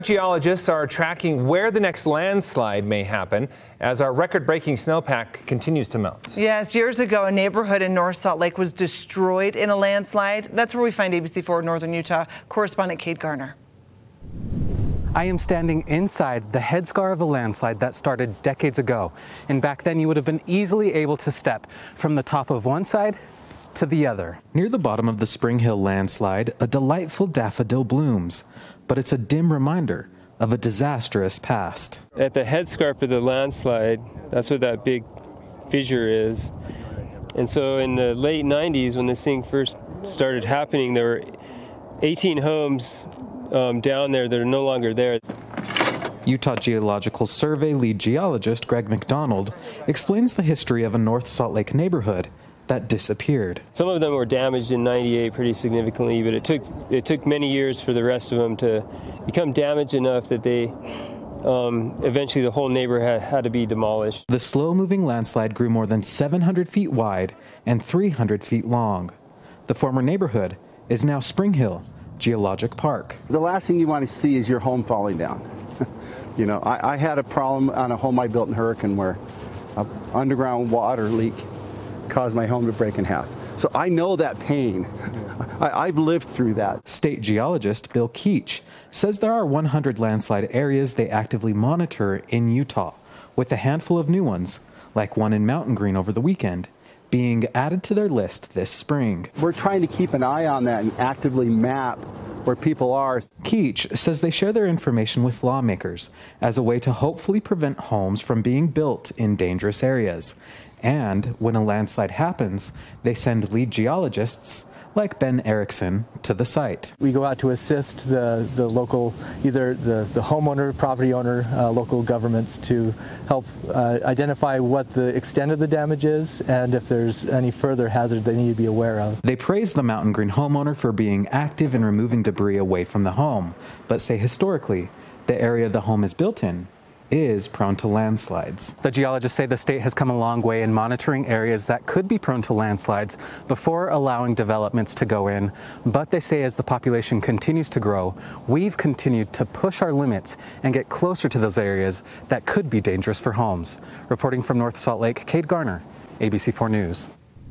Geologists are tracking where the next landslide may happen as our record-breaking snowpack continues to melt. Yes, years ago, a neighborhood in North Salt Lake was destroyed in a landslide. That's where we find ABC4 Northern Utah correspondent Kate Garner. I am standing inside the headscar of a landslide that started decades ago. And back then, you would have been easily able to step from the top of one side to the other. Near the bottom of the Spring Hill landslide, a delightful daffodil blooms. But it's a dim reminder of a disastrous past. At the headscarp of the landslide, that's what that big fissure is. And so in the late 90s, when this thing first started happening, there were 18 homes down there that are no longer there. Utah Geological Survey lead geologist Greg McDonald explains the history of a North Salt Lake neighborhood that disappeared. Some of them were damaged in '98 pretty significantly, but it took many years for the rest of them to become damaged enough that they eventually the whole neighborhood had to be demolished. The slow-moving landslide grew more than 700 feet wide and 300 feet long. The former neighborhood is now Spring Hill Geologic Park. The last thing you want to see is your home falling down. You know, I had a problem on a home I built in Hurricane where an underground water leak caused my home to break in half. So I know that pain. I've lived through that. State geologist Bill Keach says there are 100 landslide areas they actively monitor in Utah, with a handful of new ones, like one in Mountain Green over the weekend, being added to their list this spring. We're trying to keep an eye on that and actively map where people are. Keach says they share their information with lawmakers as a way to hopefully prevent homes from being built in dangerous areas. And when a landslide happens, they send lead geologists like Ben Erickson to the site. We go out to assist the local, either the homeowner, property owner, local governments to help identify what the extent of the damage is and if there's any further hazard they need to be aware of. They praise the Mountain Green homeowner for being active in removing debris away from the home, but say historically, the area the home is built in is prone to landslides. The geologists say the state has come a long way in monitoring areas that could be prone to landslides before allowing developments to go in. But they say as the population continues to grow, we've continued to push our limits and get closer to those areas that could be dangerous for homes. Reporting from North Salt Lake, Kate Garner, ABC4 News.